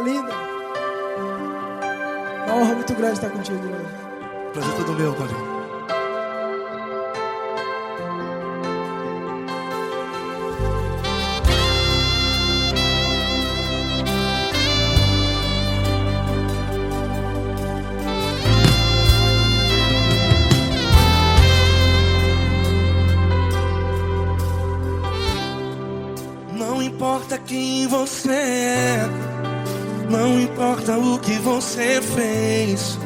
linda. Uma honra muito grande estar contigo hoje. Prazer todo meu, Paulinho. Não importa quem você é, não importa o que você fez,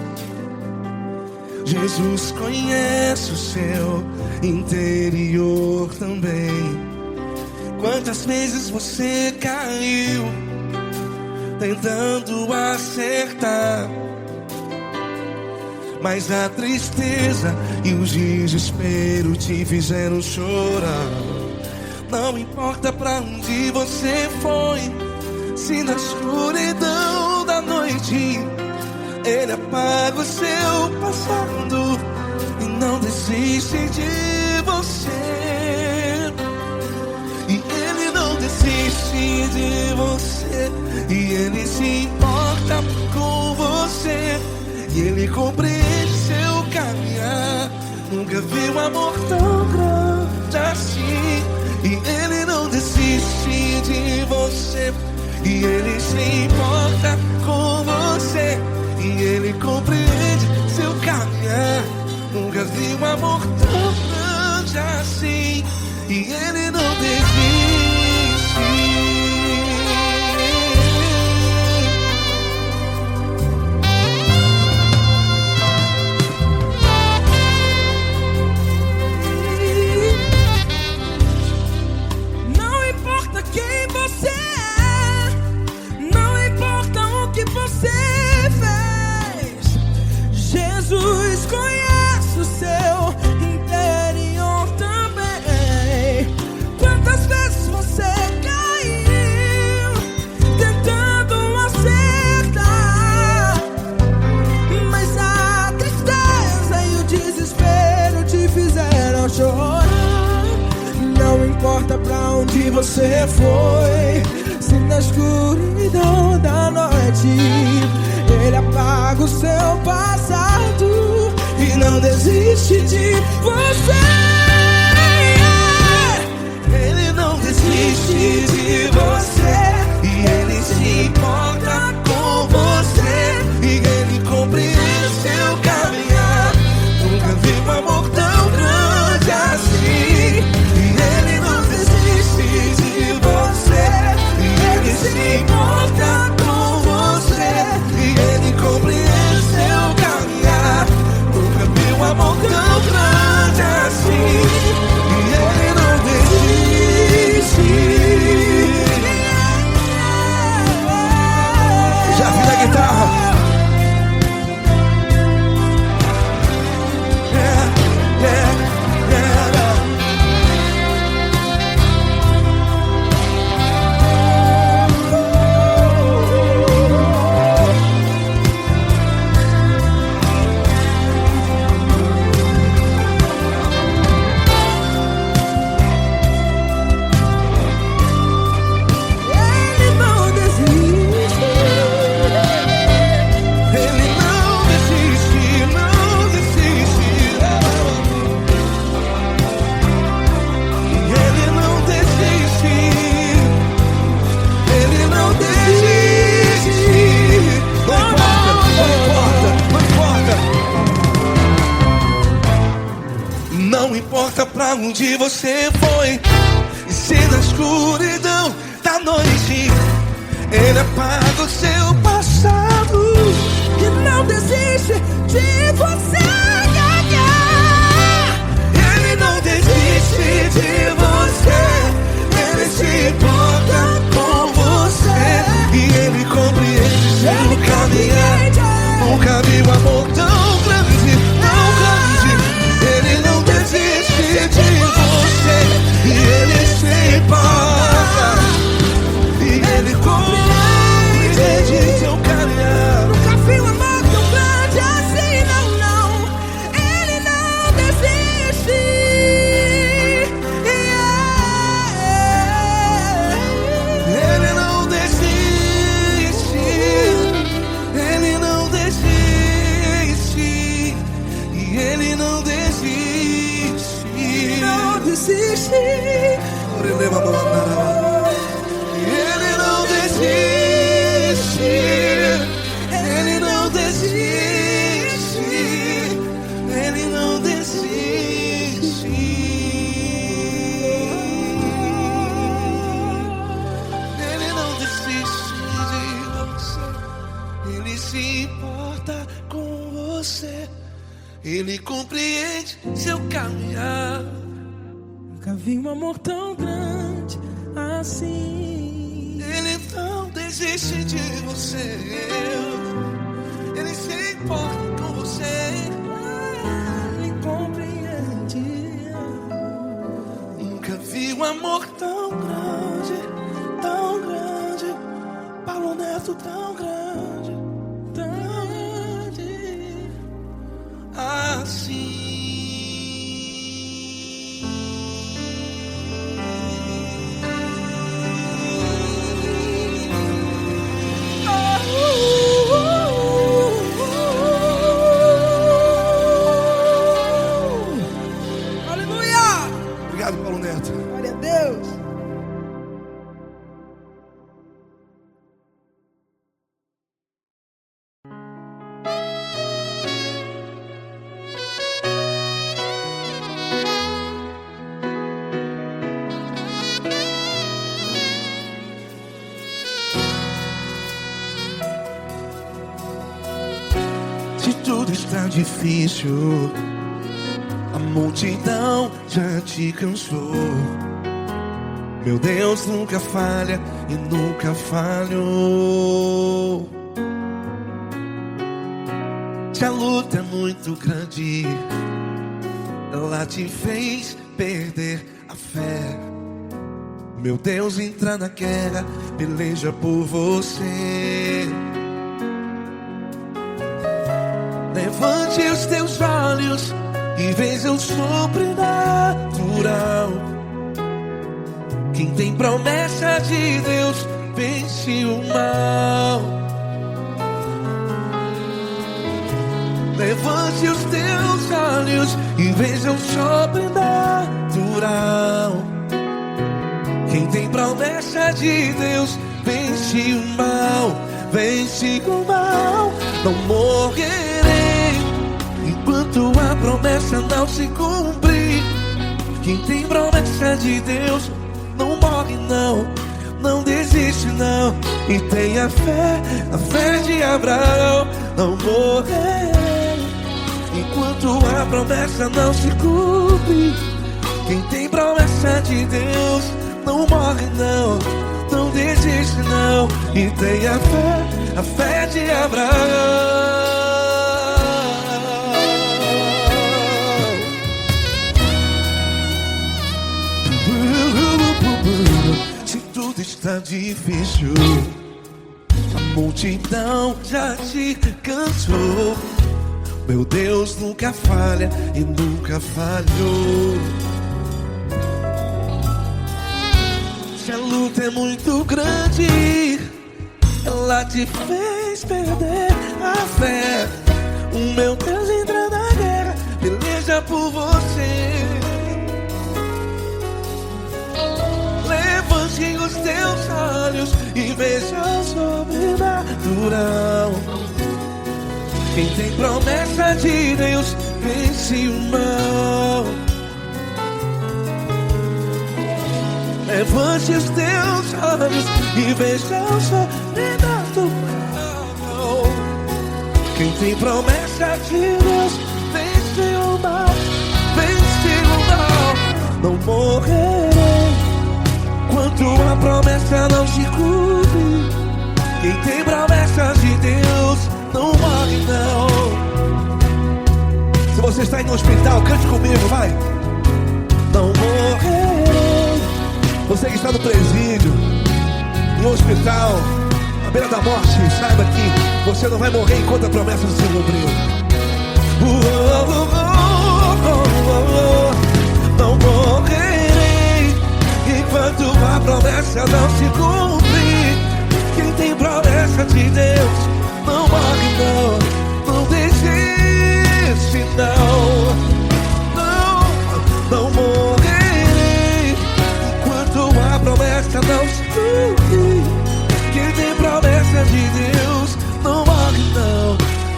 Jesus conhece o seu interior também. Quantas vezes você caiu tentando acertar, mas a tristeza e o desespero te fizeram chorar. Não importa pra onde você foi, se na escuridão da noite Ele apaga o seu passado e não desiste de você. E Ele não desiste de você, e Ele se importa com você, e Ele compreende seu caminhar. Nunca vi um amor tão grande assim. E Ele não desiste de você, e Ele se importa com você, e Ele compreende seu caminhar. Nunca vi um amor tão grande assim. E Ele não desiste. Jesus conhece o seu interior também. Quantas vezes você caiu tentando acertar, mas a tristeza e o desespero te fizeram chorar. Não importa pra onde você foi, se na escuridão da noite Ele apaga o seu passado e não desiste de você. Ele não desiste de você, e Ele se importa com você, e Ele compreende seu caminhar. Nunca vi um amor tão grande assim. E Ele não desiste de você, e Ele se importa com você, e Ele compreende seu caminhar. Nunca vi um amor tão grande assim. E Ele não desiste. Já vi na guitarra. Não importa pra onde você foi, e se na escuridão da noite Ele apaga o seu passado E não desiste de você. Ele não desiste de você, Ele se importa com você, e Ele compreende seu caminhar. Nunca vi um amor tão grande, tão grande. Ele não desiste de você, e Ele se importa, e Ele compreende Ele se importa com você. Ele compreende seu caminhar. Nunca vi um amor tão grande assim. Ele não desiste de você. Ele se importa com você. Ele compreende. Nunca vi um amor tão grande, tão grande. Paulo Neto tão grande, Grande. assim. Aleluia! Obrigado, Paulo Neto. Glória a Deus. Se tudo está difícil, a multidão já te cansou. Meu Deus nunca falha e nunca falhou. Se a luta é muito grande, ela te fez perder a fé. Meu Deus entra na guerra, peleja por você. Levante os teus olhos e veja o sobrenatural. Quem tem promessa de Deus vence o mal. Levante os teus olhos e veja o sobrenatural. Quem tem promessa de Deus vence o mal. Vence o mal. Não morrerei enquanto a promessa não se cumprir. Quem tem promessa de Deus não morre não, não desiste não. E tenha fé, a fé de Abraão. Não morrerei enquanto a promessa não se cumpre. Quem tem promessa de Deus não morre não, não desiste não. E tenha fé, a fé de Abraão. Se tudo está difícil, a multidão já te cansou. Meu Deus nunca falha e nunca falhou. Se a luta é muito grande, ela te fez perder a fé. O meu Deus entra na guerra, peleja por você. Levante os teus olhos e veja o sobrenatural. Quem tem promessa de Deus vence o mal. Levante os teus olhos e veja o sobrenatural. Quem tem promessa de Deus vence o mal. Vence o mal. Não morrerei enquanto a promessa não se cumpre. Quem tem promessa de Deus não morre não. Se você está aí no hospital, cante comigo, vai. Não morrerei. Você que está no presídio, em um hospital, à beira da morte, saiba que você não vai morrer enquanto a promessa não se cumpriu. Não morrerei enquanto a promessa não se cumprir. Quem tem promessa de Deus não morre não, não desiste não. Não morrerei enquanto a promessa não se cumprir. Quem tem promessa de Deus não morre não,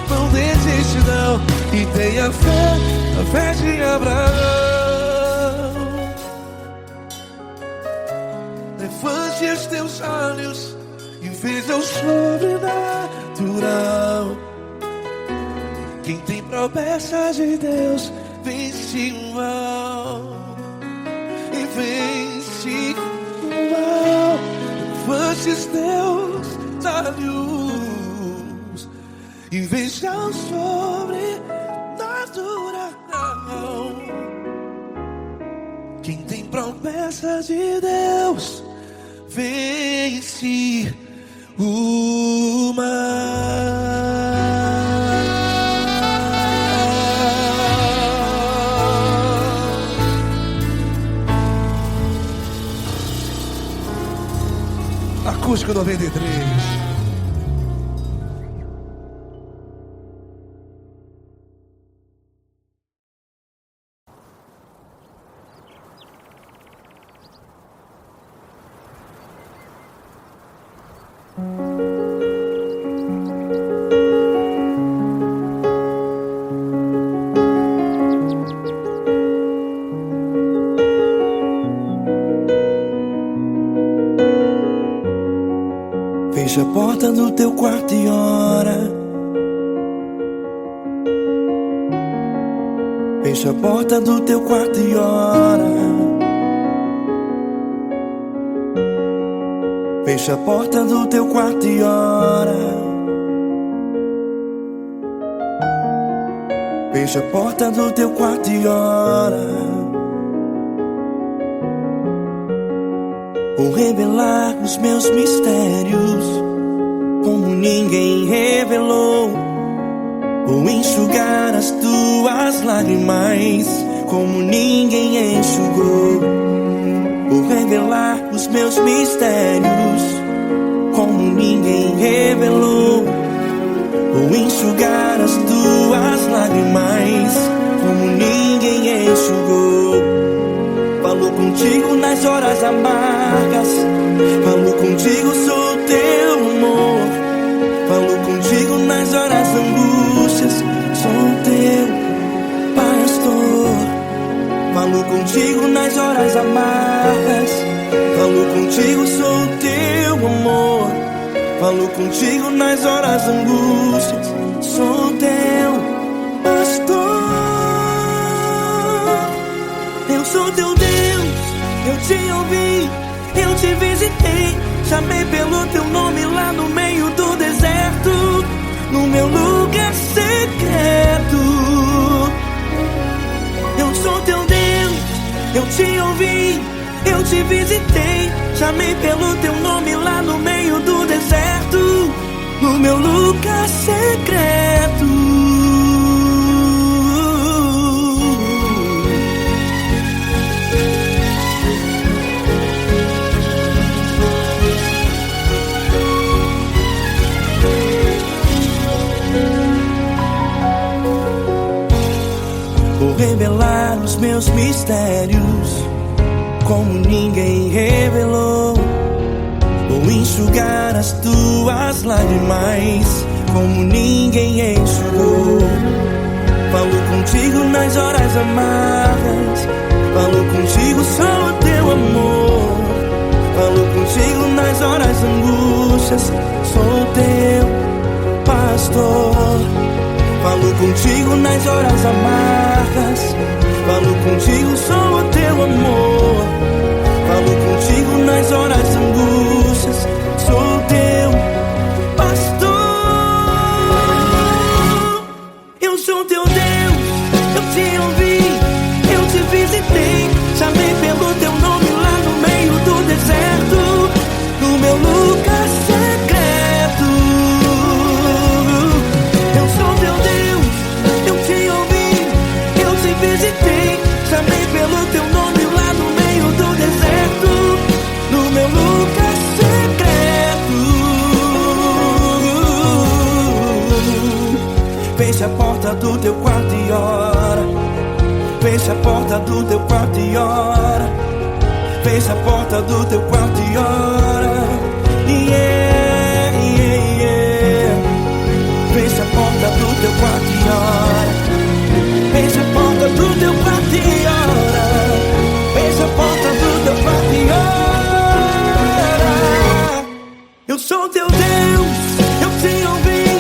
não desiste não. E tenha fé, a fé de Abraão. Levante os teus olhos e veja o sobrenatural. natural. Quem tem promessas de Deus vence o mal. E vence o mal. Fostes Deus da luz e veja o sobrenatural. Quem tem promessas de Deus vence o mal. Acústico 93. Fecha a porta do teu quarto e ora. Fecha a porta do teu quarto e ora. Fecha a porta do teu quarto e ora. Fecha a porta do teu quarto e ora. Vou revelar os meus mistérios como ninguém revelou. Vou enxugar as tuas lágrimas como ninguém enxugou. Vou revelar os meus mistérios como ninguém revelou. Vou enxugar as tuas lágrimas como ninguém enxugou. Falo contigo nas horas amargas, falo contigo, sou teu amor. Falo contigo nas horas angústias, sou teu pastor. Falo contigo nas horas amargas, falo contigo, sou teu amor. Falo contigo nas horas angústias, sou teu pastor. Eu sou teu Deus, eu te ouvi, eu te visitei. Chamei pelo teu nome lá no meio do deserto, no meu lugar secreto. Eu sou teu Deus, eu te ouvi, eu te visitei. Chamei pelo teu nome lá no meio do deserto, no meu lugar secreto. Vou revelar os meus mistérios como ninguém revelou. Vou enxugar as tuas lágrimas como ninguém enxugou. Falo contigo nas horas amargas, falo contigo, sou teu amor. Falo contigo nas horas angústias, sou teu pastor. Falo contigo nas horas amargas, falo contigo, sou o teu amor. Falo contigo nas horas angústias, sou teu pastor. Eu sou teu Deus, eu te ouvi, eu te visitei. Chamei pelo teu nome lá no meio do deserto, no meu lugar secreto. Eu sou teu Deus, eu te ouvi, eu te visitei. Chamei pelo teu nome lá no meio do deserto, no meu lugar secreto. Fecha a porta do teu quarto e ora. Fecha a porta do teu quarto e ora. Fecha a porta do teu quarto e ora. Yeah, yeah, yeah. Fecha a porta do teu quarto e ora. Fecha a porta do teu quarto e ora. Fecha a porta do teu quarto e ora. Eu sou teu Deus, eu te ouvi,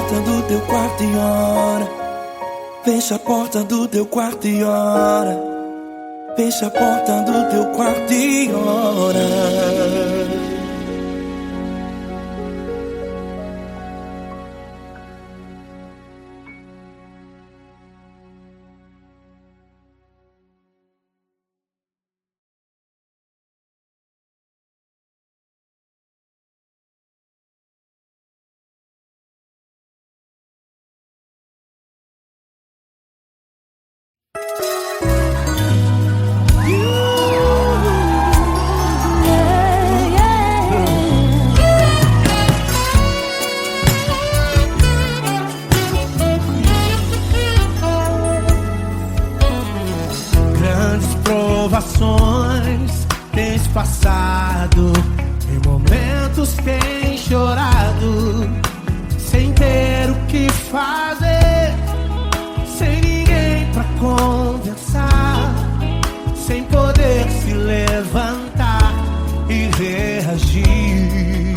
porta do teu quarto e ora. Fecha a porta do teu quarto e ora. Fecha a porta do teu quarto e ora. Provações tens passado, em momentos tens chorado, sem ter o que fazer, sem ninguém pra conversar, sem poder se levantar e reagir.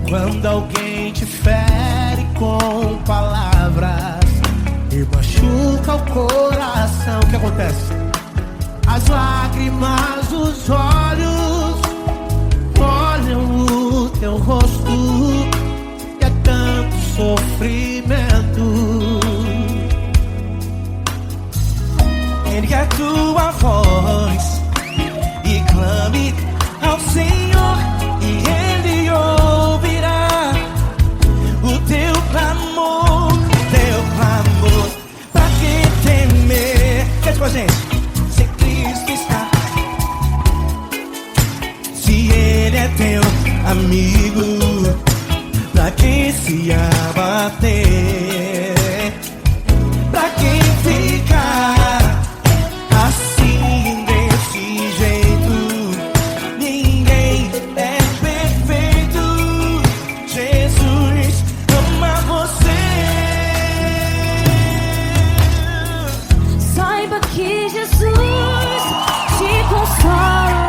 Quando alguém te fere com palavras e machuca o coração, o que acontece? As lágrimas dos olhos molham o teu rosto, e é tanto sofrimento. Ergue a tua voz e clame ao Senhor, e Ele ouvirá o teu clamor, pra que temer? Cante com a gente. É teu amigo, pra que se abater? Pra que ficar assim desse jeito? Ninguém é perfeito. Jesus ama você. Saiba que Jesus te consola.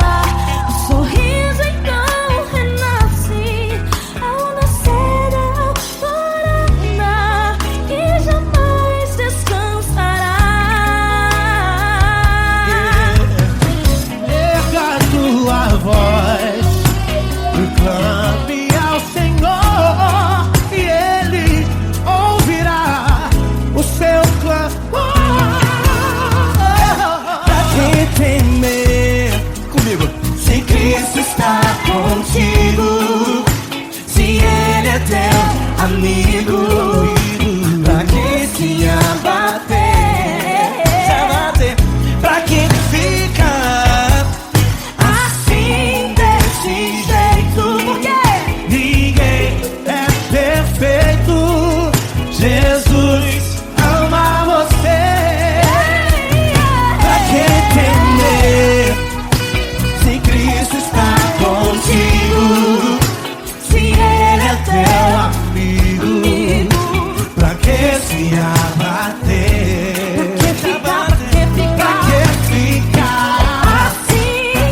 Clame ao Senhor e Ele ouvirá o seu clamor. Pra que temer? Comigo. Se Cristo está contigo, se Ele é teu amigo, pra que se abater? Pra que ficar assim desse jeito? Ninguém é perfeito. Jesus ama você. Pra que temer? Se Cristo está contigo, se Ele é teu amigo, pra que se abater?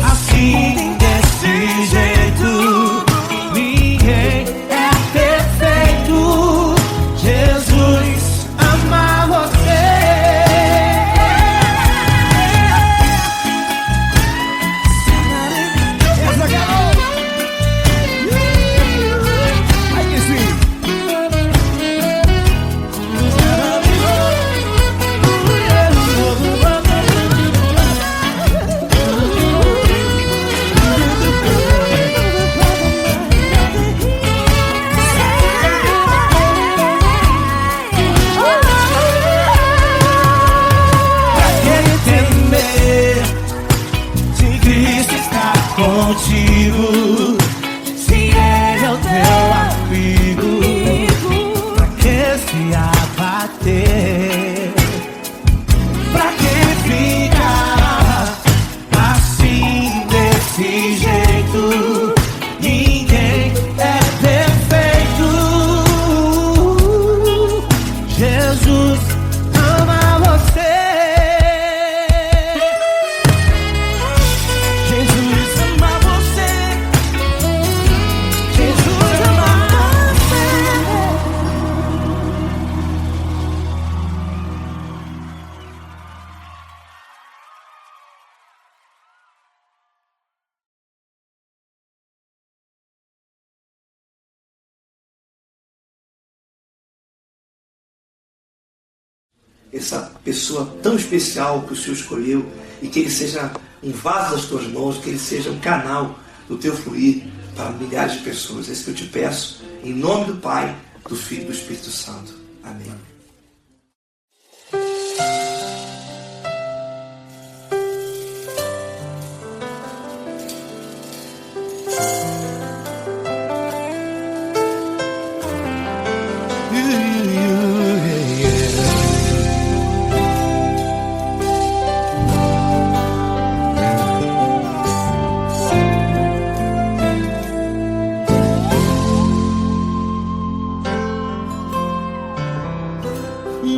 Assim desse jeito, ninguém é perfeito. Jesus ama você. Ai que sim. Contigo, se Ele é o teu amigo, pra que se abater? Pra que ficar assim desse jeito? Ninguém é perfeito. Jesus ama você. Jesus ama você. essa pessoa tão especial que o Senhor escolheu, e que ele seja um vaso das tuas mãos, que ele seja um canal do teu fluir para milhares de pessoas. É isso que eu te peço, em nome do Pai, do Filho e do Espírito Santo. Amém.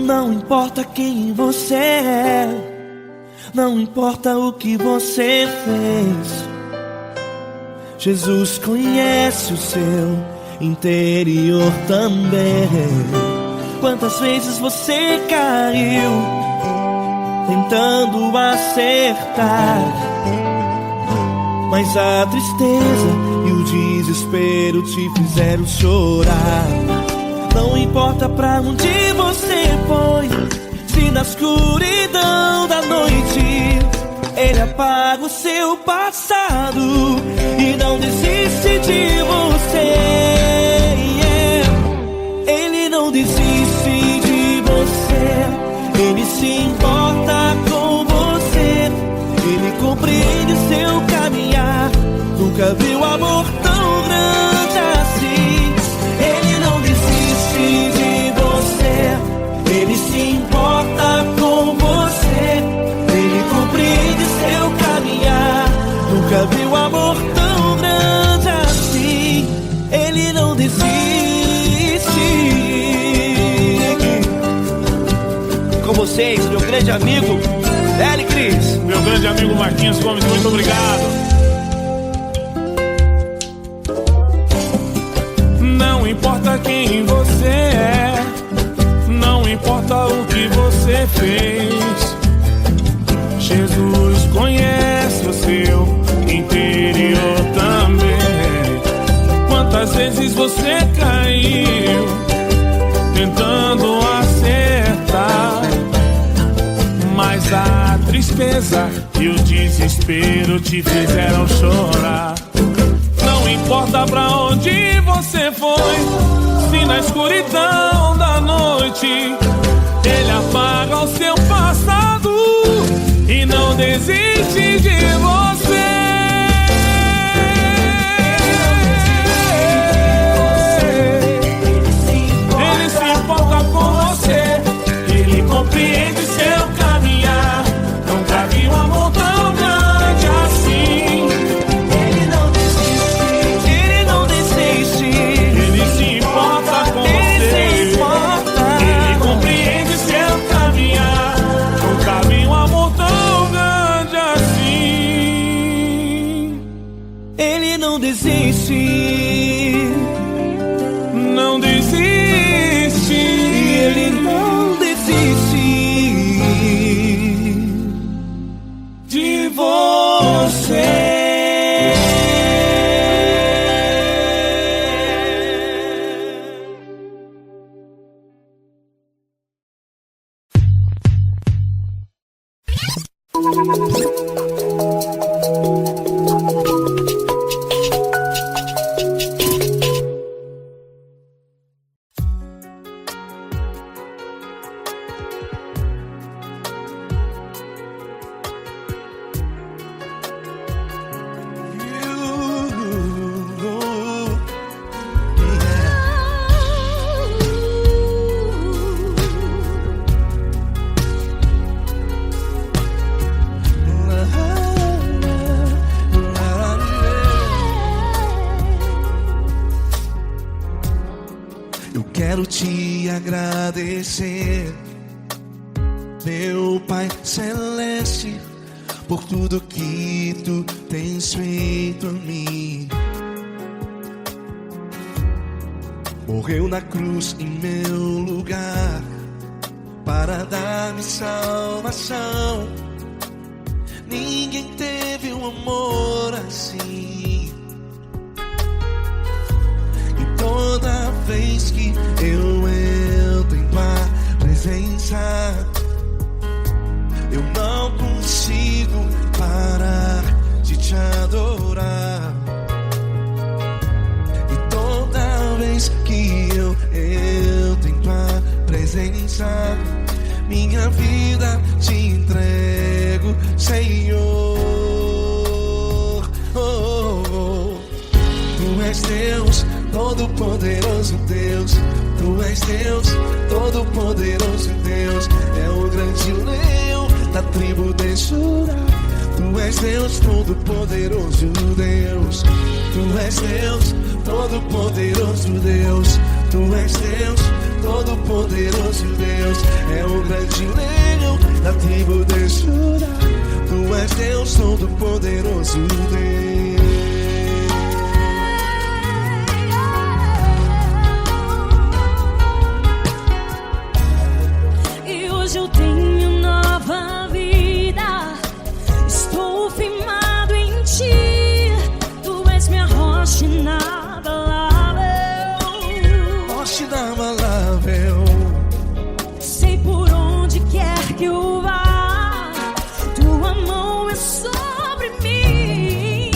Não importa quem você é, não importa o que você fez, Jesus conhece o seu interior também. Quantas vezes você caiu tentando acertar, mas a tristeza e o desespero te fizeram chorar. Não importa pra onde você foi, se na escuridão da noite Ele apaga o seu passado e não desiste de você. Ele não desiste de você, Ele se importa com você, Ele compreende seu caminhar. Nunca viu amor tão grande assim. Ele não desiste de você, Ele se importa com você, Ele compreende seu caminhar. Nunca viu amor tão grande assim. Ele não desiste. Com vocês, meu grande amigo L. Cris. Meu grande amigo Marquinhos Gomes, muito obrigado. Não importa quem você é, não importa o que você fez, Jesus conhece o seu interior também. Quantas vezes você caiu tentando acertar, mas a tristeza e o desespero te fizeram chorar. Não importa pra onde você foi, se na escuridão da noite Ele apaga o seu passado e não desiste de você. Ele se importa com você, Ele compreende seu caminhar. Nunca vi um amor tão grande assim. Ele não desiste, Ele não desiste. Ele se importa com Ele você, se importa. Ele compreende seu caminhar. Nunca vi um amor tão grande assim. Ele não desiste, Não desiste. Ele não desiste De você. Eu quero te agradecer, meu Pai Celeste, por tudo que Tu tens feito a mim. Morreu na cruz em meu lugar para dar-me salvação. Ninguém teve um amor assim. E toda vez que eu entro em Tua presença, presença. Minha vida te entrego, Senhor. Tu és Deus, Todo-Poderoso Deus. Tu és Deus, Todo-Poderoso Deus. É o grande leão da tribo de Judá. Tu és Deus, Todo-Poderoso Deus. Tu és Deus, Todo-Poderoso Deus. Tu és Deus, Todo-Poderoso Deus. É o grande leão da tribo de Judá. Tu és Deus, Todo-Poderoso Deus. E hoje eu tenho nova vida. Estou firmado em ti. Tu és minha rocha inabalável. Rocha inabalável. Sei por onde quer que eu vá, tua mão é sobre mim,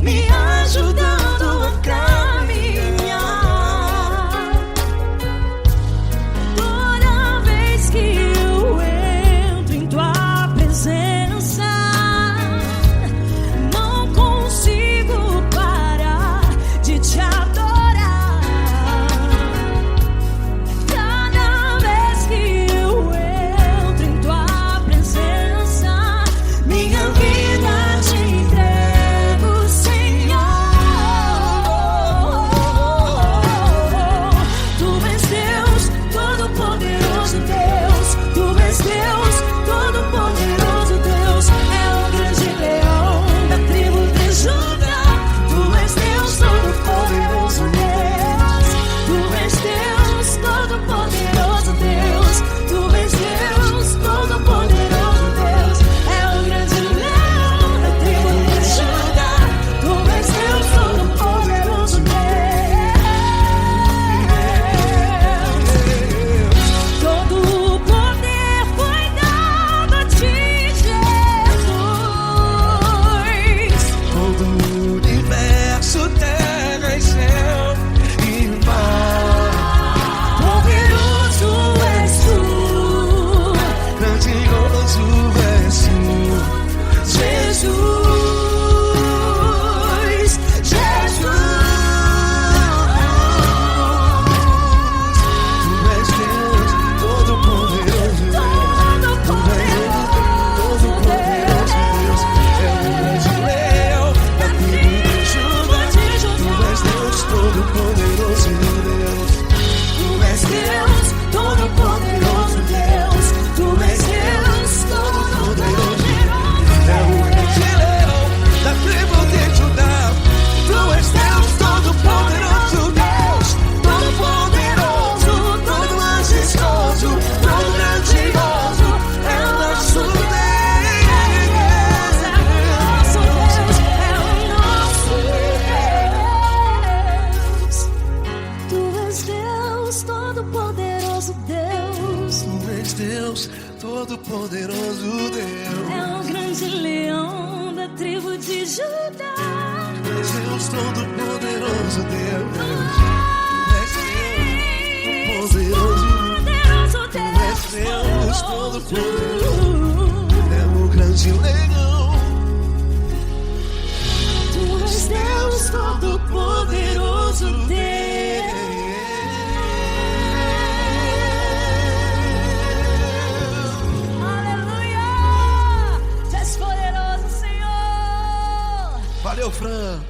me ajudando a caminhar. Toda vez que eu entro em tua presença, não consigo parar de te adorar. Cada vez que eu entro em tua presença, minha vida te entrego, Senhor. Tu és Deus, Todo-Poderoso Deus. Tu és Deus, Todo-Poderoso Deus. É o grande leão da tribo de Judá. Tu és Deus, Todo-Poderoso Deus. Tu és Deus, Todo-Poderoso Deus. Tu és Deus, Todo-Poderoso Deus. É o grande leão da tribo de Judá. Tu és Deus, Todo-Poderoso Deus. Todo o poder foi dado a ti, Jesus. Todo o universo, terra e céu e mar. Poderoso és tu, Grandioso és tu, Jesus, Jesus. Tu és Deus, Todo-Poderoso Deus. Tu és Deus, Todo-Poderoso Deus. É o grande leão da tribo de Judá. Tu és Deus, Todo-Poderoso Deus. Tu és Deus, Todo-Poderoso Deus. Tu és Deus, Todo-Poderoso. É o grande leão da tribo de Judá. Tu és Deus, Todo-Poderoso Deus. Todo-Poderoso, todo majestoso, todo grandioso. É o nosso Deus. Tu és Deus, Todo-Poderoso Deus. Tu és Deus, Todo-Poderoso Deus. É o grande leão da tribo de Judá. Tu és Deus, Todo-Poderoso Deus. Tu és Deus, Todo-Poderoso. Tu és Deus, Todo-Poderoso. É o grande leão. Tu és Deus, Todo-Poderoso Deus. Aleluia! Tu és poderoso, Senhor. Valeu, Fran.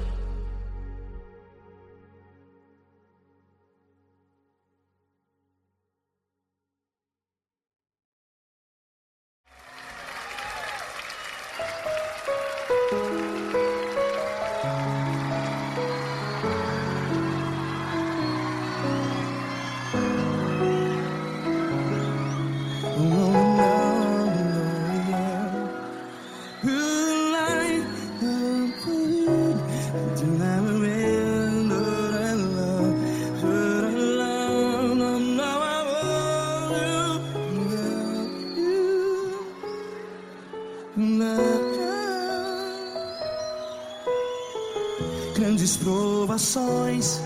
Grandes provações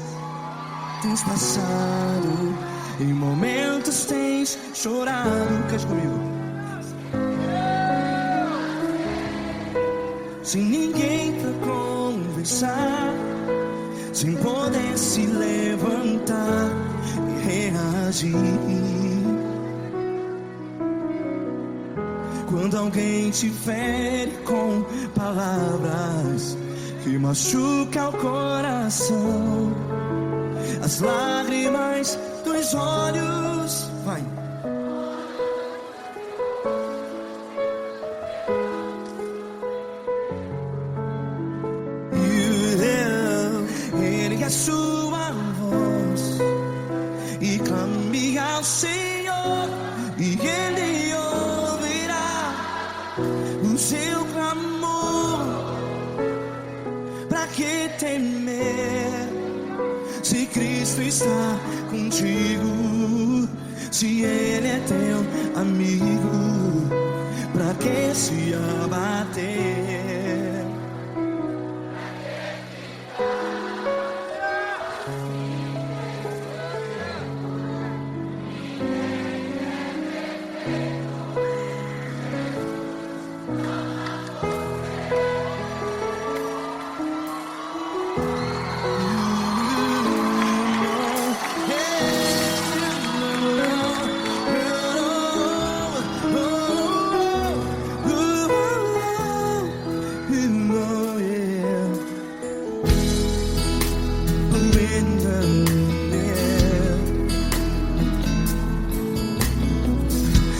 tens passado, em momentos tens mais chorar. Cante comigo. Sem ninguém pra conversar, sem poder se levantar e reagir. Quando alguém te fere com palavras que machuca o coração, as lágrimas dos olhos, vai. Ele é sua voz e clame ao Senhor e Ele ouvirá o seu clamor. Pra que temer se Cristo está contigo? Se Ele é teu amigo, pra que se abater?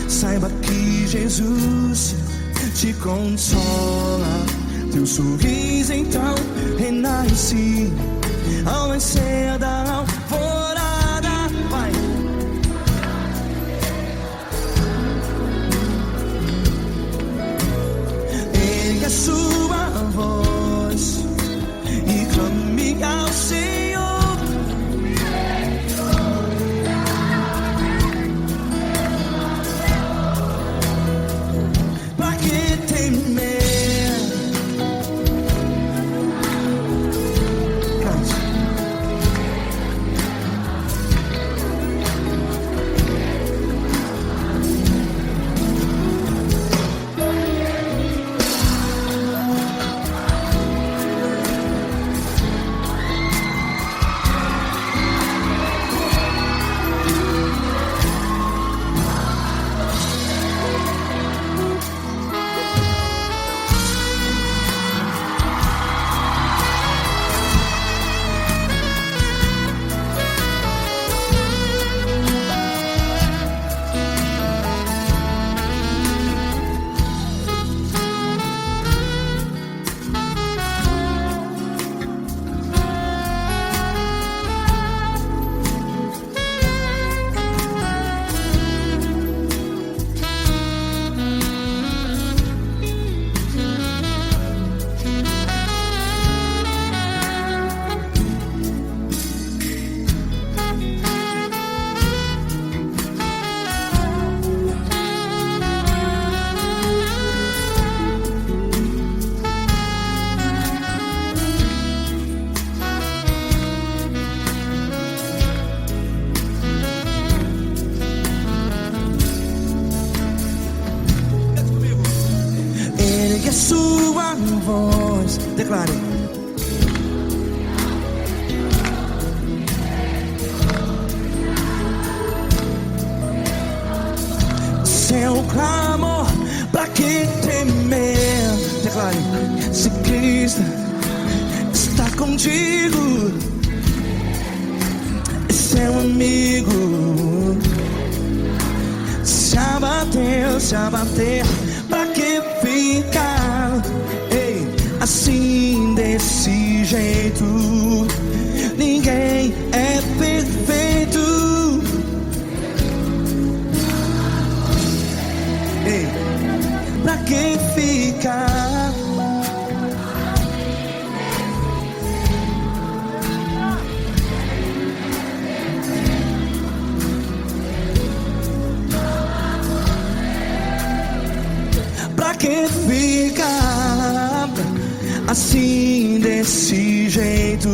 Saiba que Jesus te consola, teu sorriso então renasce ao nascer da alvorada. Vai. Ele é sua voz e clame ao Senhor. Ele é sua voz, declare. Seu clamor, pra que temer? Declare. Se Cristo está contigo, é seu amigo. Se abater, pra que ficar, ei, assim desse jeito? Ninguém é perfeito. Ei, pra que ficar? Pra que ficar assim desse jeito?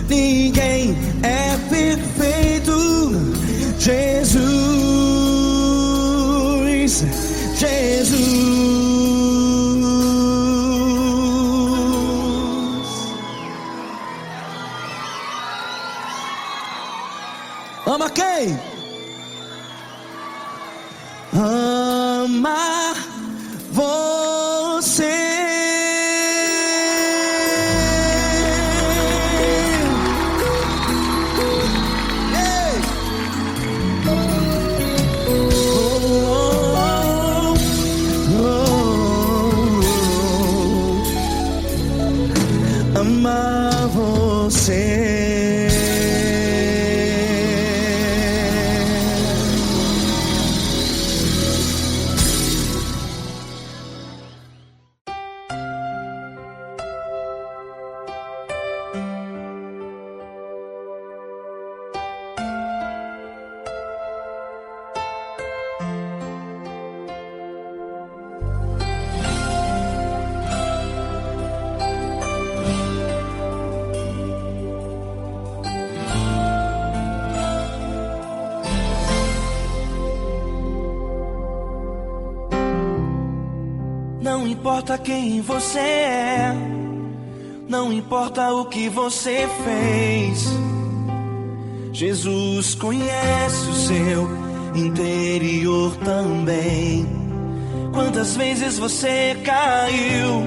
Ninguém é perfeito. Jesus fez, Jesus. Ama quem? Ama você. Ei! Amar você. Não importa quem você é, não importa o que você fez, Jesus conhece o seu interior também. Quantas vezes você caiu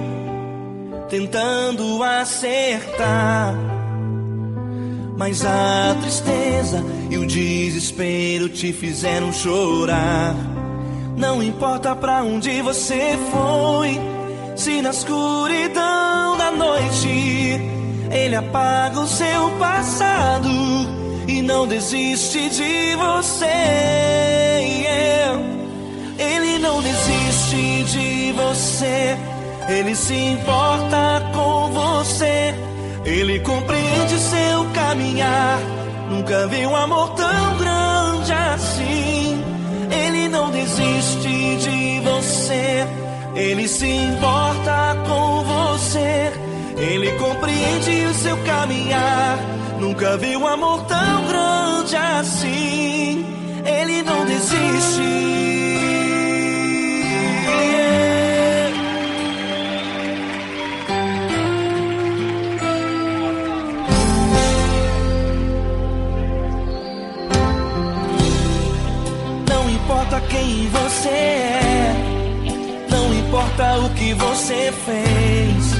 tentando acertar, mas a tristeza e o desespero te fizeram chorar. Não importa pra onde você foi, se na escuridão da noite Ele apaga o seu passado e não desiste de você. Ele não desiste de você, Ele se importa com você, Ele compreende seu caminhar. Nunca vi um amor tão grande assim. Ele não desiste de você, Ele se importa com você, Ele compreende o seu caminhar. Nunca vi um amor tão grande assim. Ele não desiste. Não importa quem você é, não importa o que você fez,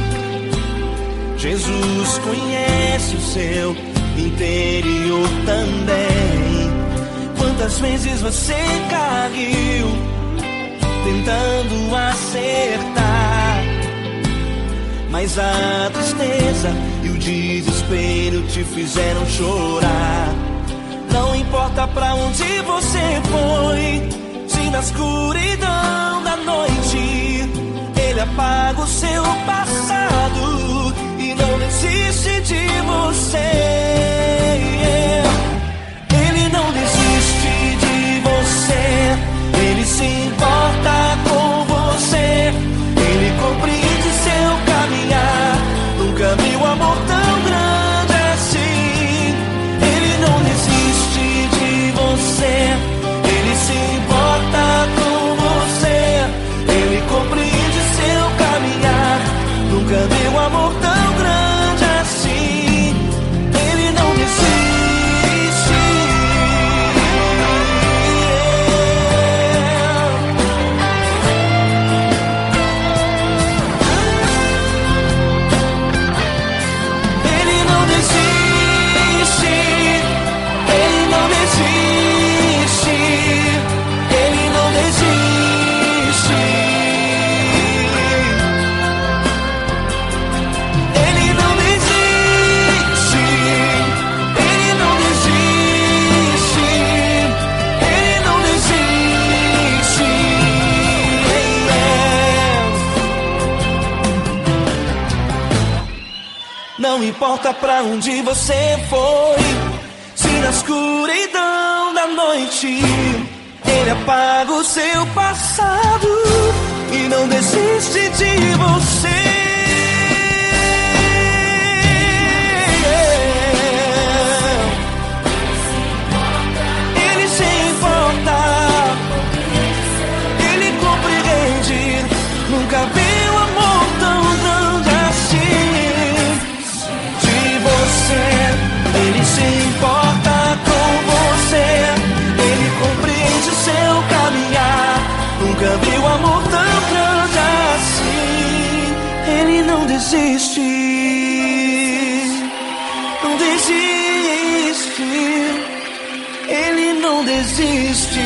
Jesus conhece o seu interior também. Quantas vezes você caiu tentando acertar, mas a tristeza e o desespero te fizeram chorar. Não importa pra onde você foi, se na escuridão da noite Ele apaga o seu passado e não desiste de você. Ele não desiste de você, Ele se importa com você, Ele compreende seu caminhar. Nunca vi um amor tão grande assim. Ele não desiste de você, Ele se importa com você, Ele compreende seu caminhar. Nunca vi um amor tão grande assim. Ele não desiste. Ele não desiste. Ele não desiste. Ele não desiste. Ele não desiste. Ele não desiste. Ele não desiste. Não importa pra onde você foi, se na escuridão da noite Ele apaga o seu passado e não desiste de você. Ele se importa, Ele desiste, não desiste, Ele não desiste.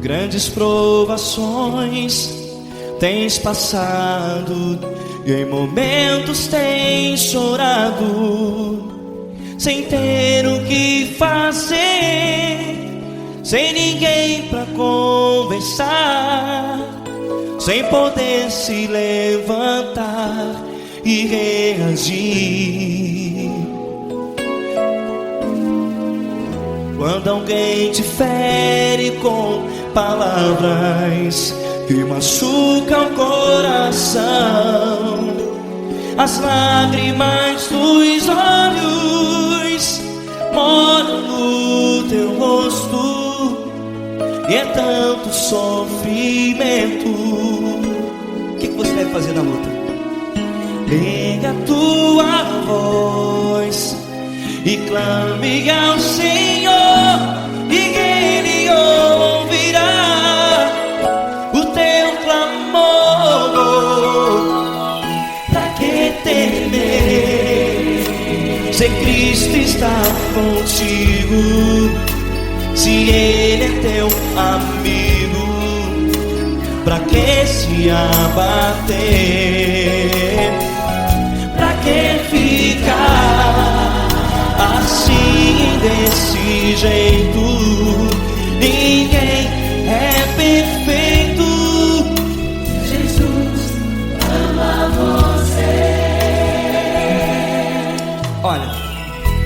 Grandes provações tens passado e em momentos tens chorado, sem ter o que fazer, sem ninguém pra conversar, sem poder se levantar e reagir. Quando alguém te fere com palavras que machucam o coração, as lágrimas dos olhos moram no teu rosto, e é tanto sofrimento. O que você deve fazer na luta? Erga a tua voz e clame ao Senhor, e Ele ouvirá o teu clamor. Pra que temer, se Cristo está contigo, se Ele é teu amigo? Pra que se abater? Pra que ficar assim desse jeito? Ninguém é perfeito. Jesus ama você. Olha,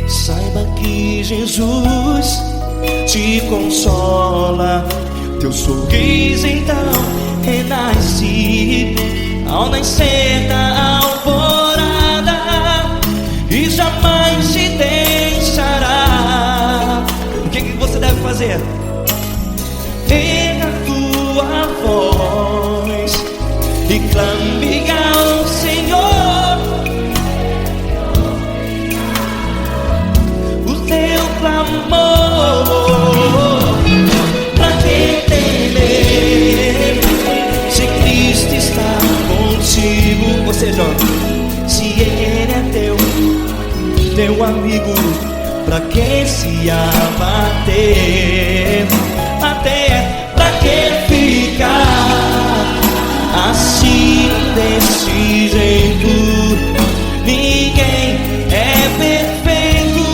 saiba que Jesus te consola, teu sorriso então renasce ao nascer da alvorada, e jamais te deixará. O que você deve fazer? Erga a tua voz e clame ao Senhor, o teu clamor. Pra que temer, se Cristo está contigo? Ou seja, se Ele é teu amigo, pra que se abater? Até pra que ficar assim desse jeito? Ninguém é perfeito.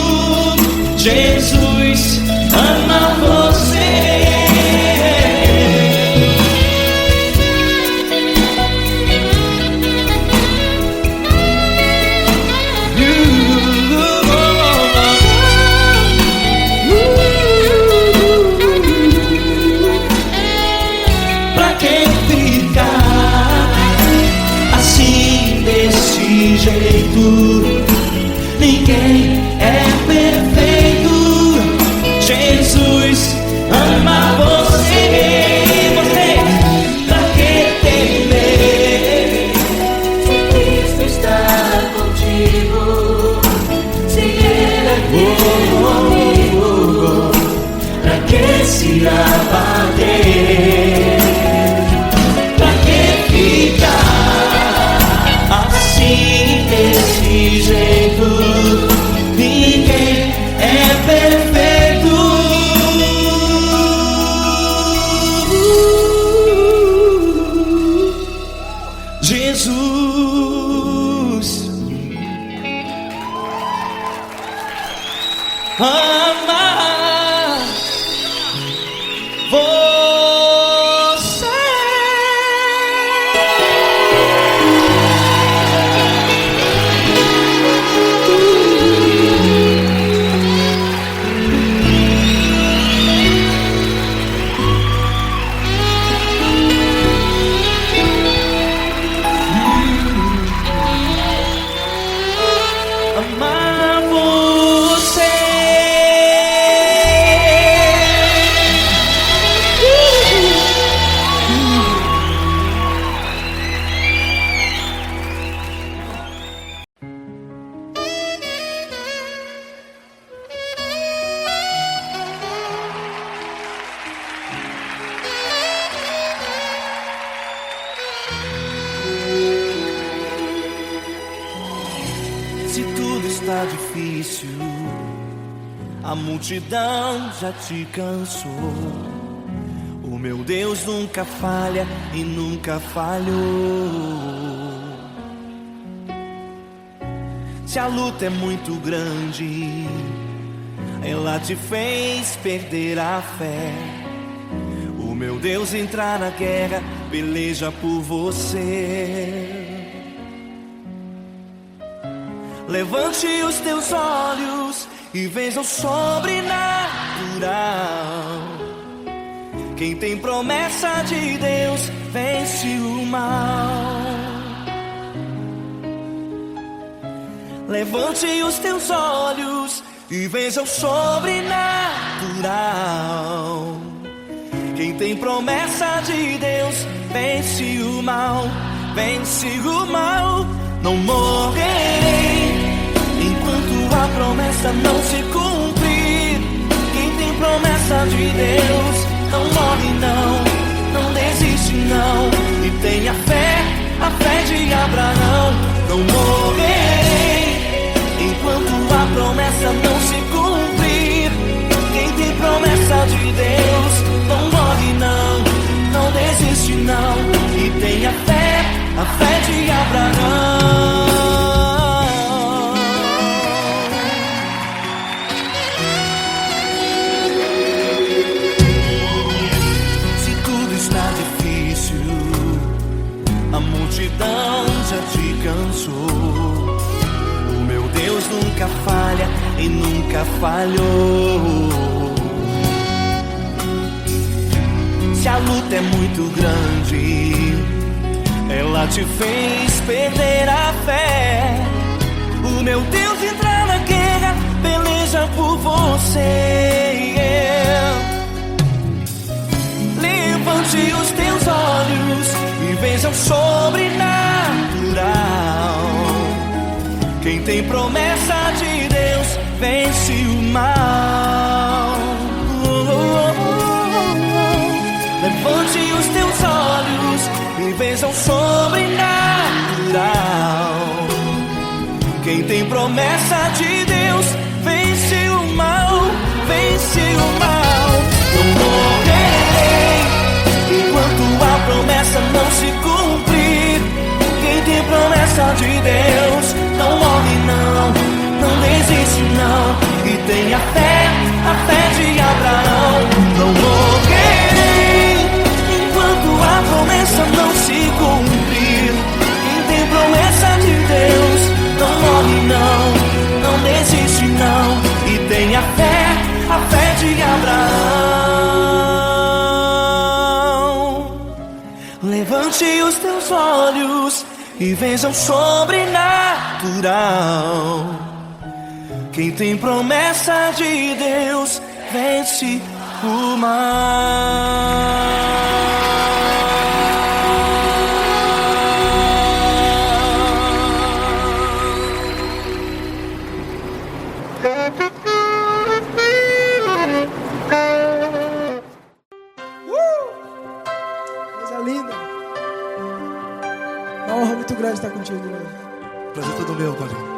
Jesus ama você. Ninguém é perfeito. Jesus ama você. Pra que temer, se Cristo está contigo, se Ele é teu amigo? Pra que se abater? Pra que ficar assim desse jeito? Ninguém é perfeito. Jesus ama você. difícil, a multidão já te cansou. O meu Deus nunca falha e nunca falhou. Se a luta é muito grande, ela te fez perder a fé. O meu Deus entrar na guerra, peleja por você. Levante os teus olhos e veja o sobrenatural. Quem tem promessa de Deus vence o mal. Levante os teus olhos e veja o sobrenatural. Quem tem promessa de Deus vence o mal, vence o mal. Não morrerei enquanto a promessa não se cumprir. Quem tem promessa de Deus não morre não desiste não. E tenha fé, a fé de Abraão. Não morrerei enquanto a promessa não se cumprir. Quem tem promessa de Deus não morre não desiste não. E tenha fé, a fé de Abraão. Se tudo está difícil, a multidão já te cansou. O meu Deus nunca falha e nunca falhou. Se a luta é muito grande, ela te fez perder a fé. O meu Deus entrar na guerra, peleja por você. Levante os teus olhos e veja o sobrenatural. Quem tem promessa de Deus vence o mal. Levante os teus olhos e veja o sobrenatural. Quem tem promessa de Deus vence o mal, vence o mal. Não morrerei enquanto a promessa não se cumprir. Quem tem promessa de Deus não morre não desiste não. E tenha fé, a fé de Abraão. Não morrerei enquanto a promessa não se cumprir. Quem tem promessa de Deus não morre não desiste não. E tenha fé, a fé de Abraão. Levante os teus olhos e veja o sobrenatural. Quem tem promessa de Deus vence o mal. Coisa linda. Uma honra muito grande estar contigo, irmão. Prazer todo meu, Paulinho.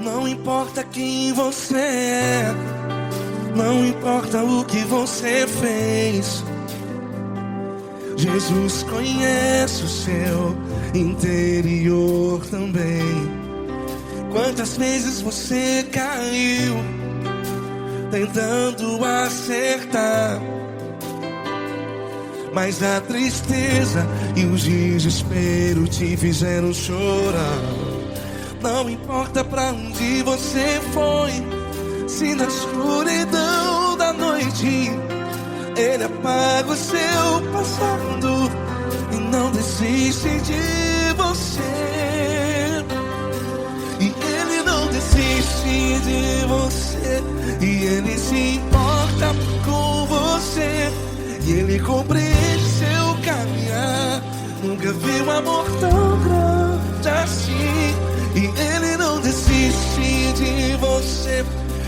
Não importa quem você é, não importa o que você fez, Jesus conhece o seu interior também. Quantas vezes você caiu tentando acertar, mas a tristeza e o desespero te fizeram chorar. Não importa pra onde você foi, se na escuridão da noite Ele apaga o seu passado e não desiste de você. E Ele não desiste de você, e Ele se importa com você, e Ele compreende seu caminhar. Nunca vi um amor tão grande assim. E Ele não desiste de você,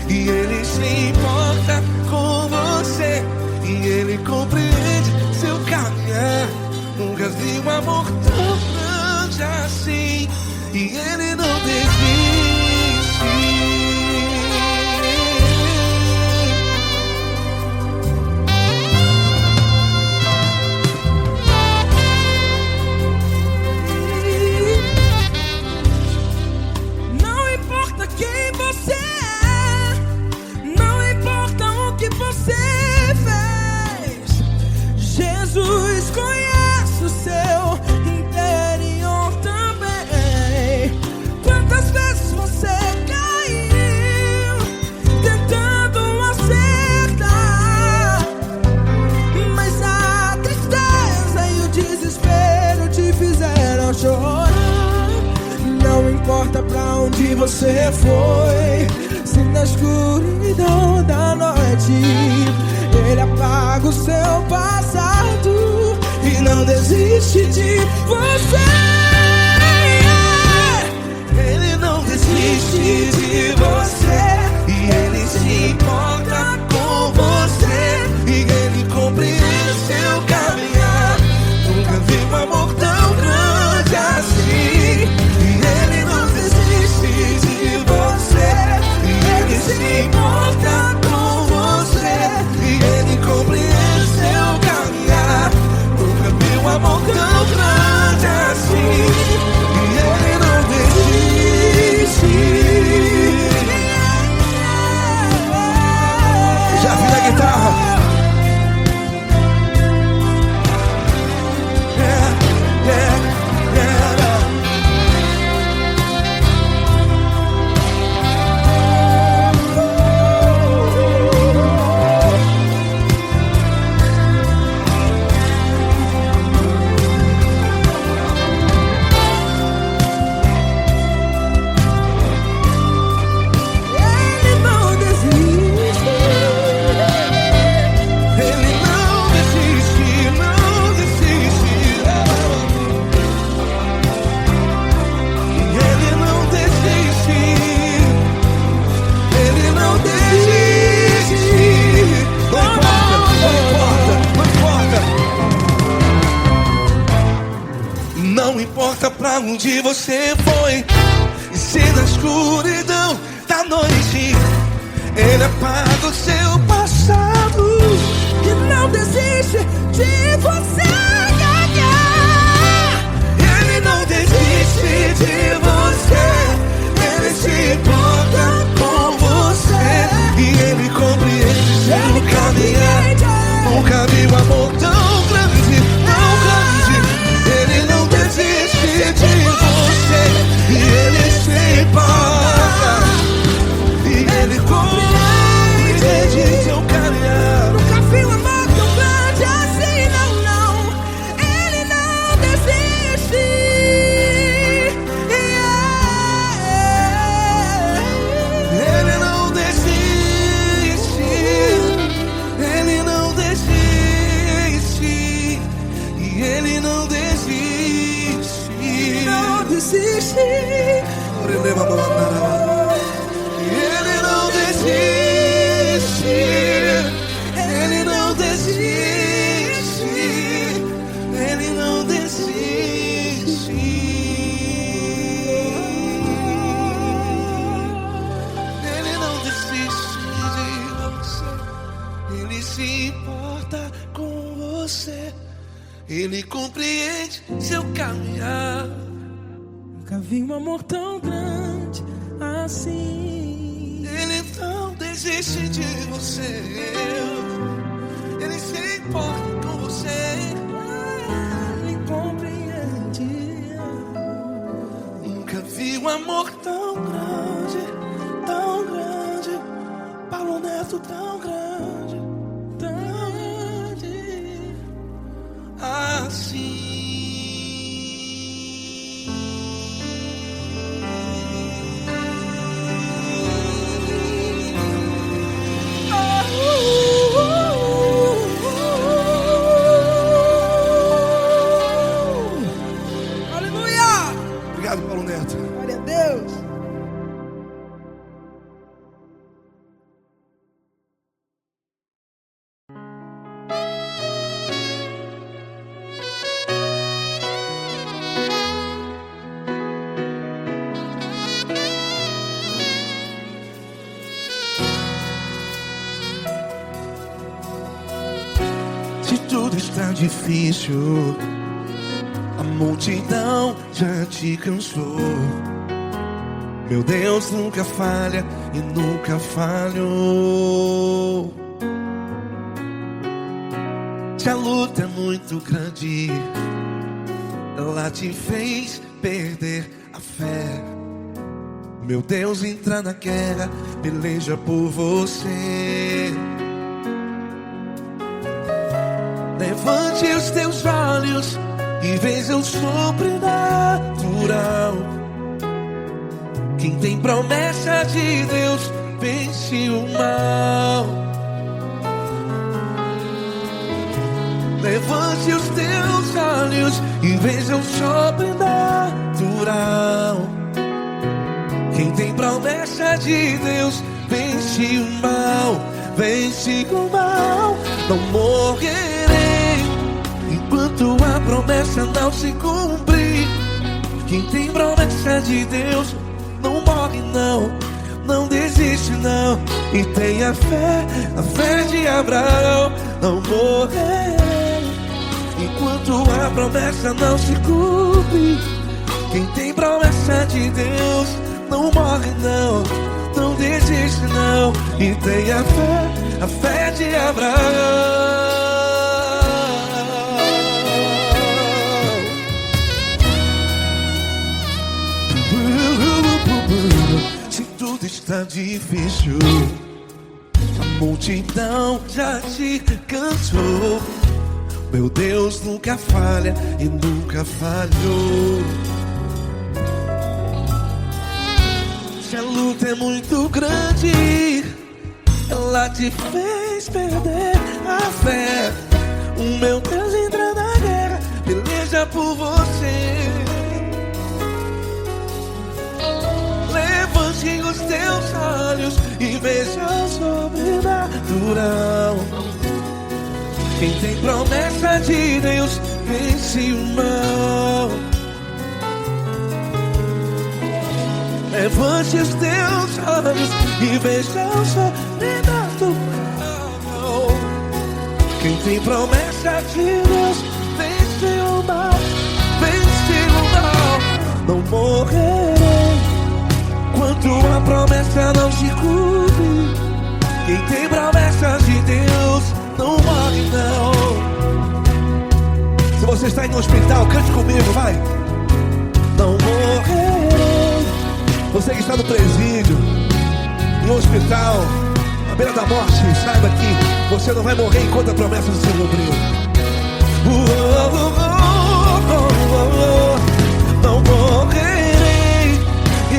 e Ele se importa com você, e Ele compreende seu caminhar. Nunca vi um amor tão grande assim. E Ele não desiste. Não importa quem você é, não importa o que você fez, Jesus conhece o seu interior também. Quantas vezes você caiu tentando acertar, mas a tristeza e o desespero te fizeram chorar. Não importa pra onde você foi, se na escuridão da noite Ele apaga o seu passado e não desiste de você. Ele não desiste de você, e Ele se importa com você, e Ele compreende seu caminhar. Nunca vi um amor tão grande assim. E Ele não desiste de você, e Ele se importa com você, e Ele compreende seu caminhar. Nunca vi um amor tão grande assim. E Ele não desiste. Já vi a guitarra. Ele não desiste. Ele não desiste, não desiste. Ele não desiste. Ele não desiste. Não importa, não importa, não importa. Não importa pra onde você foi, e se na escuridão da noite Ele apaga o seu passado. E não desiste de você. Ele não desiste de você, Ele se importa com você, e Ele compreende seu caminhar. Nunca vi um amor tão grande, tão grande. Ele não desiste de você, e Ele se importa, e Ele compreende seu caminhar. Nunca vi um amor tão grande assim, não, não. Ele não desiste. Ele não desiste. Ele não desiste. E Ele não desiste. Não desiste. Ele não desiste. Ele não desiste. Ele não desiste. Ele não desiste de você. Ele se importa com você. Ele compreende seu caminhar. Nunca vi um amor tão grande assim. Ele não desiste de você. Ele se importa com você. Ele compreende. Nunca vi um amor tão grande, tão grande. Paulo Neto tão grande, tão grande assim. tudo está difícil, a multidão já te cansou. Meu Deus nunca falha e nunca falhou. Se a luta é muito grande, ela te fez perder a fé. Meu Deus entra na guerra, peleja por você. Levante os teus olhos e veja o sobrenatural. Quem tem promessa de Deus vence o mal. Levante os teus olhos e veja o sobrenatural. Quem tem promessa de Deus vence o mal. Vence o mal. Não morrerei enquanto a promessa não se cumprir. Quem tem promessa de Deus não morre não, não desiste não. E tenha fé, a fé de Abraão. Não morrerei enquanto a promessa não se cumpre. Quem tem promessa de Deus não morre não, não desiste não. E tenha fé, a fé de Abraão. Se tudo está difícil, a multidão já te cansou. Meu Deus nunca falha e nunca falhou. Se a luta é muito grande, ela te fez perder a fé. O meu Deus entra na guerra, peleja por você. Levante os teus olhos e veja o sobrenatural. Quem tem promessa de Deus vence o mal. Levante os teus olhos e veja o sobrenatural. Quem tem promessa de Deus vence o mal. Vence o mal. Não morrerei enquanto a promessa não se cumpre. Quem tem promessa de Deus não morre não. Se você está em um hospital, cante comigo, vai. Não morrerei. Você que está no presídio, em um hospital, à beira da morte, saiba que você não vai morrer enquanto a promessa não se cumpriu. Não morrerei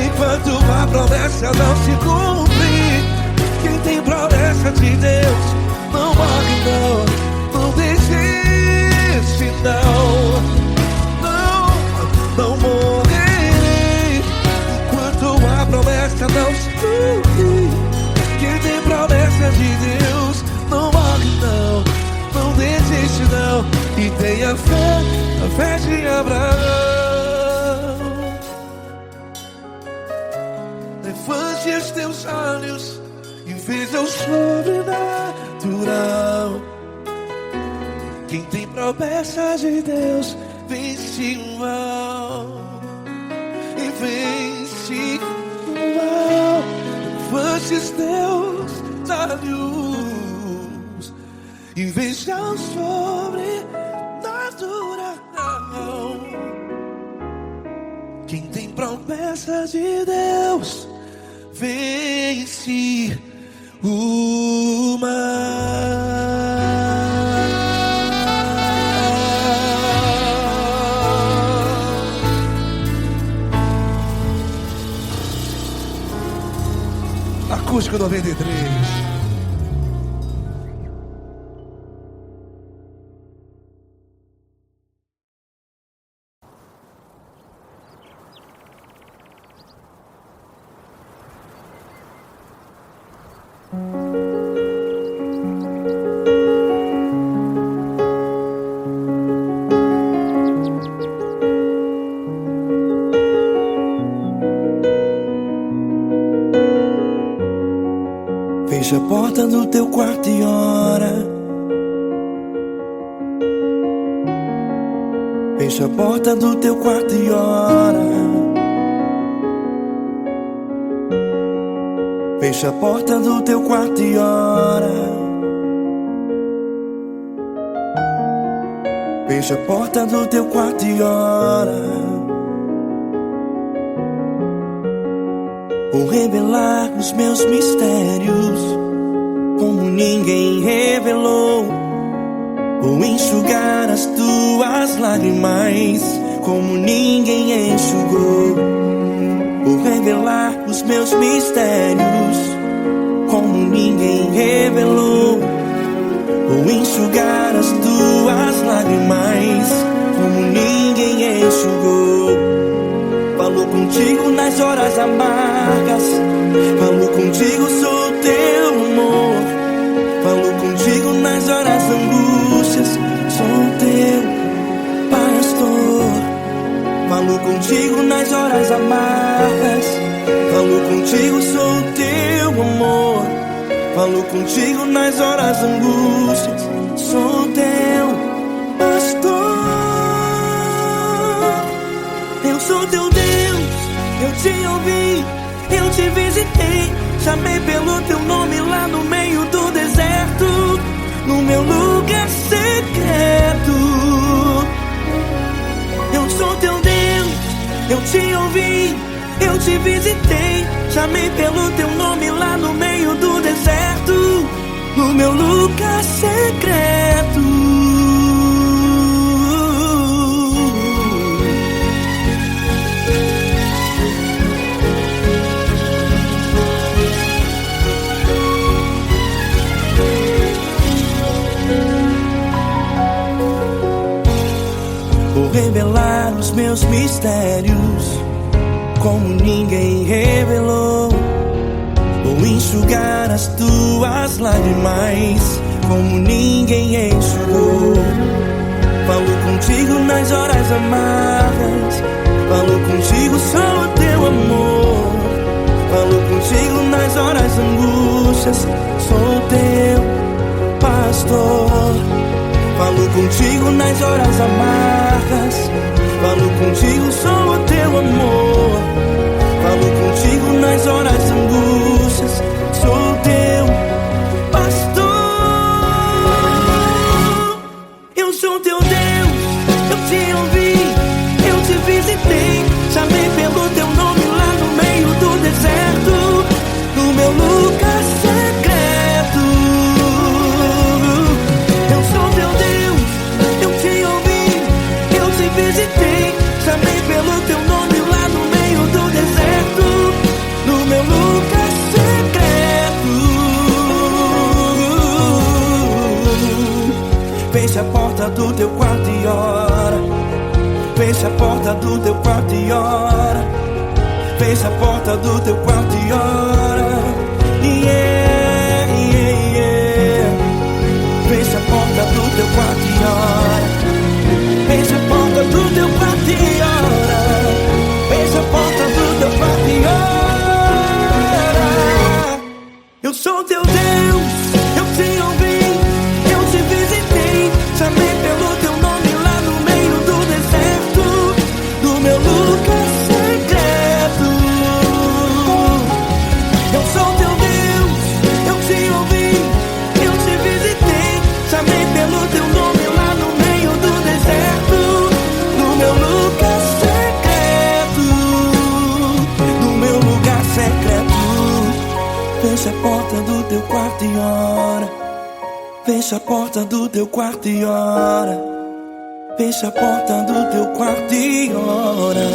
enquanto a promessa não se cumprir. Quem tem promessa de Deus não morre não, não desiste não. Não morrerei enquanto a promessa não se cumprir. Quem tem promessa de Deus não morre não, não desiste não. E tenha fé, a fé de Abraão. Levante os teus olhos e veja o sobrenatural. Quem tem promessa de Deus vence o mal. E vence o mal. Levante os teus olhos e veja o sobrenatural. Quem tem promessa de Deus vence o mal. Acústico 93. Fecha a porta do teu quarto e ora. Fecha a porta do teu quarto e ora. Fecha a porta do teu quarto e ora. Fecha a porta do teu quarto e ora. Vou revelar os meus mistérios como ninguém revelou. Vou enxugar as tuas lágrimas como ninguém enxugou. Vou revelar os meus mistérios como ninguém revelou. Vou enxugar as tuas lágrimas como ninguém enxugou. Falo contigo nas horas amargas, falo contigo, sou teu amor. Falo contigo nas horas angústias, sou teu pastor. Falo contigo nas horas amargas, falo contigo, sou teu amor. Falo contigo nas horas angústias, sou teu pastor. Eu sou teu Deus, eu te ouvi, eu te visitei. Chamei pelo teu nome lá no meio do deserto, no meu lugar secreto. Eu sou teu Deus, eu te ouvi, eu te visitei. Chamei pelo teu nome lá no meio do deserto, no meu lugar secreto. Vou revelar os meus mistérios como ninguém revelou. Vou enxugar as tuas lágrimas como ninguém enxugou. Falo contigo nas horas amargas, falo contigo, sou teu amor. Falo contigo nas horas angústias, sou teu pastor. Falo contigo nas horas amargas, falo contigo, sou teu amor. Falo contigo nas horas angústias, sou teu pastor. Eu sou teu Deus, eu te ouvi, eu te visitei. Chamei pelo teu nome lá no meio do deserto, no meu lugar secreto. Eu sou teu Deus, eu te ouvi, eu te visitei. Chamei pelo teu nome lá no meio do deserto, no meu lugar secreto. Fecha a porta do teu quarto e ora. Fecha a porta do teu quarto e ora. Fecha a porta do teu quarto e ora. Yeah, yeah, yeah. Fecha a porta do teu quarto e ora. Fecha a porta do teu quarto e ora. Fecha a porta do teu quarto e ora. Eu sou teu Deus, eu te ouvi, eu te visitei. Chamei pelo teu nome lá no meio do deserto, no meu lugar secreto. Eu sou teu Deus, eu te ouvi, eu te visitei. Chamei pelo teu nome lá no meio do deserto, no meu lugar secreto, no meu lugar secreto. Fecha a porta do teu quarto e ora. Fecha a porta do teu quarto e ora. Fecha a porta do teu quarto e ora.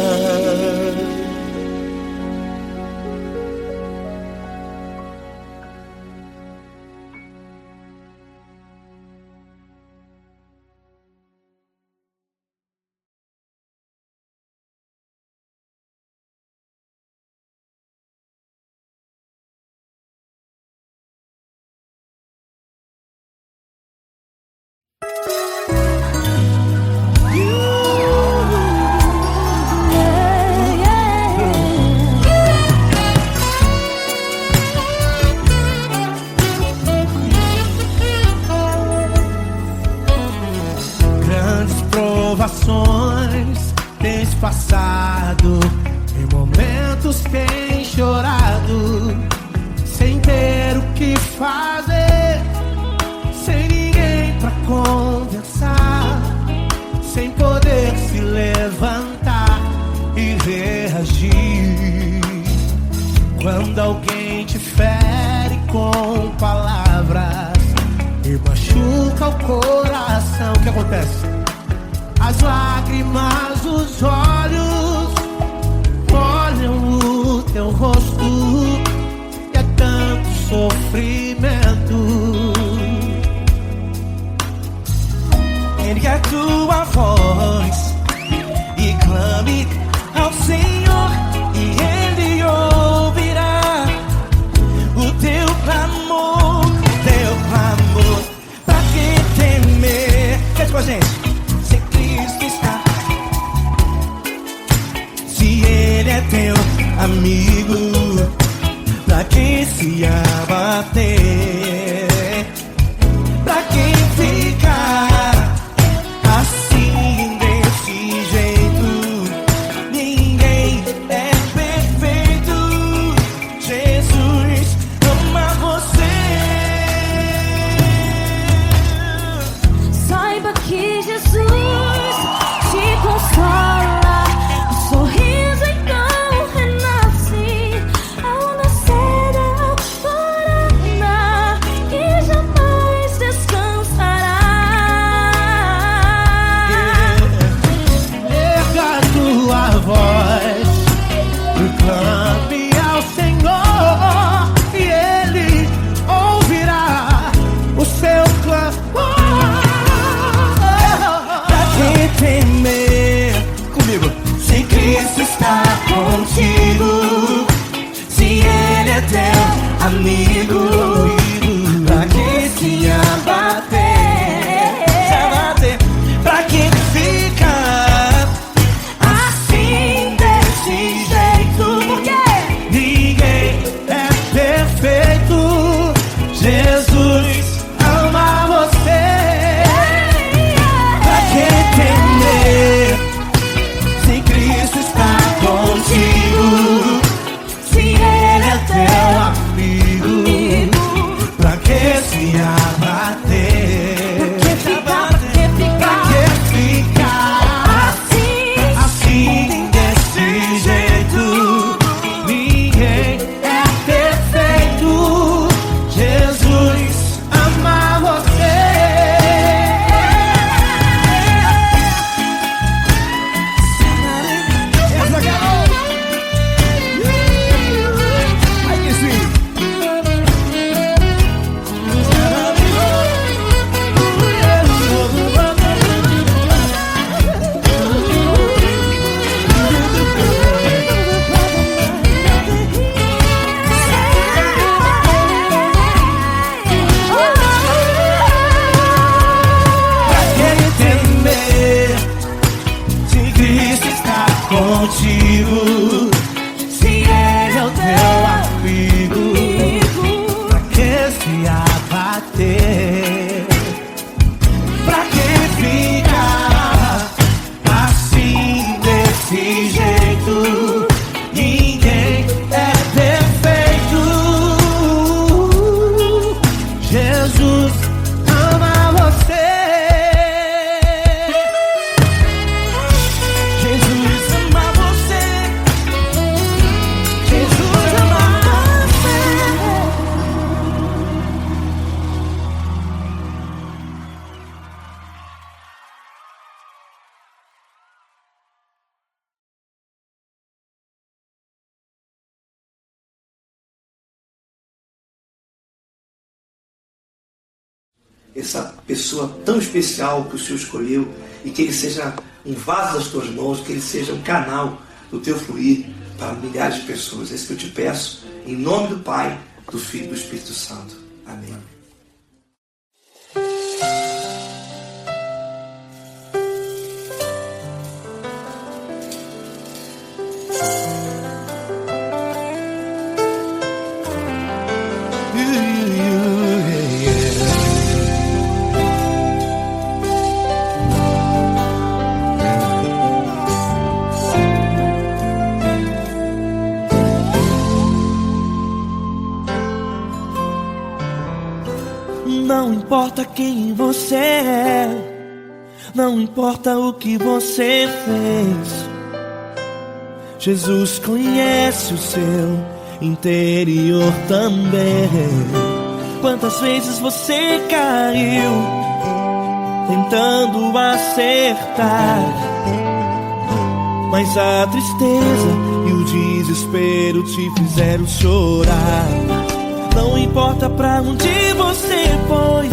Quando alguém te fere com palavras e machuca o coração, o que acontece? As lágrimas dos olhos molham o teu rosto, e é tanto sofrimento. Ergue a tua voz e clame ao Senhor, e Ele ouvirá o teu clamor, pra que temer? Cante com a gente. Se Cristo está, se Ele é teu amigo, pra que se abater? Pra que ficar assim desse jeito? Ninguém é perfeito. Jesus ama você. Saiba que Jesus te consola, o sorriso então renasce ao nascer da alvorada e jamais descansará. Erga a tua voz e clame ao Senhor, e Ele ouvirá o seu clamor. Pra que temer? Comigo. Se Cristo está contigo, se Ele é teu amigo, pra que se abater? Pra que ficar assim desse jeito? Porque ninguém é perfeito. Jesus ama você. Pra que temer? Se Cristo está contigo, se Ele é teu amigo, pra que se abater? Pra que ficar assim desse jeito? Ninguém é perfeito. Jesus ama você. Ai, que sim. Pra que temer? Se Cristo está contigo, se Ele é o teu amigo, pra que se abater? Pra que ficar assim desse jeito? Ninguém é perfeito. Jesus ama você. Jesus ama você. Jesus ama você. Essa pessoa tão especial que o Senhor escolheu, e que ele seja um vaso das tuas mãos, que ele seja um canal do teu fluir para milhares de pessoas. É isso que eu te peço, em nome do Pai, do Filho e do Espírito Santo. Amém. Não importa quem você é, não importa o que você fez, Jesus conhece o seu interior também. Quantas vezes você caiu tentando acertar, mas a tristeza e o desespero te fizeram chorar. Não importa pra onde você foi,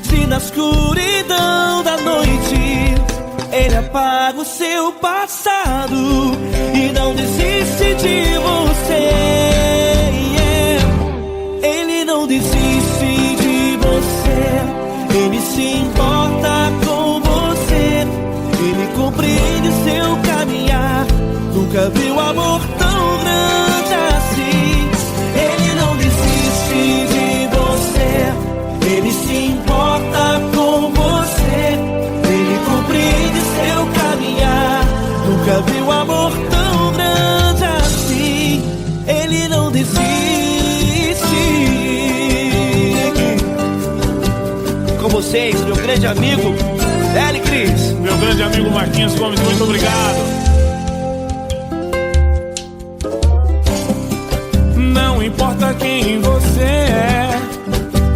se na escuridão da noite Ele apaga o seu passado e não desiste de você. Ele não desiste de você, Ele se importa com você, Ele compreende seu caminhar. Nunca viu amor tão grande assim. Ele não desiste de você, Ele se importa com você, Ele compreende seu caminhar. Nunca viu amor tão grande assim. Ele não desiste. Com vocês, meu grande amigo L. Cris. Meu grande amigo Marquinhos Gomes, muito obrigado. Não importa quem você é,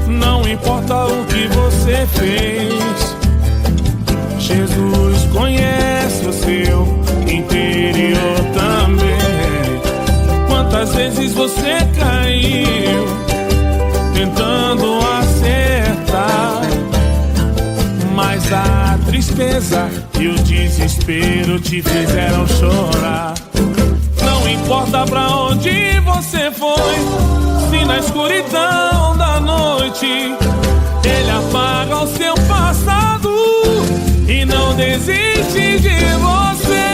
não importa o que você fez, Jesus conhece o seu interior também. Quantas vezes você caiu tentando acertar, mas a tristeza e o desespero te fizeram chorar. Não importa pra onde você foi, se na escuridão da noite Ele apaga o seu passado e não desiste de você.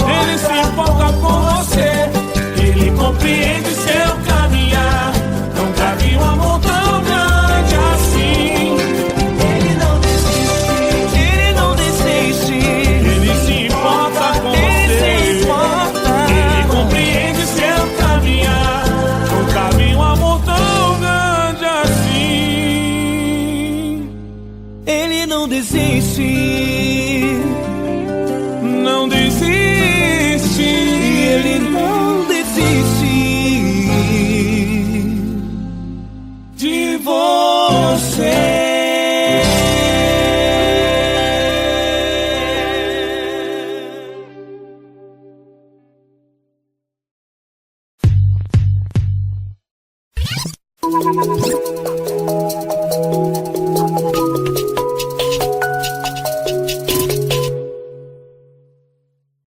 Ele se importa com você, Ele compreende seu caminhar. Nunca vi um amor tão grande assim. Ele não desiste, Ele não desiste. Ele se importa com você, Ele compreende seu caminhar. Nunca vi um amor tão grande assim. Ele não desiste, não desiste. Ele não desiste de você.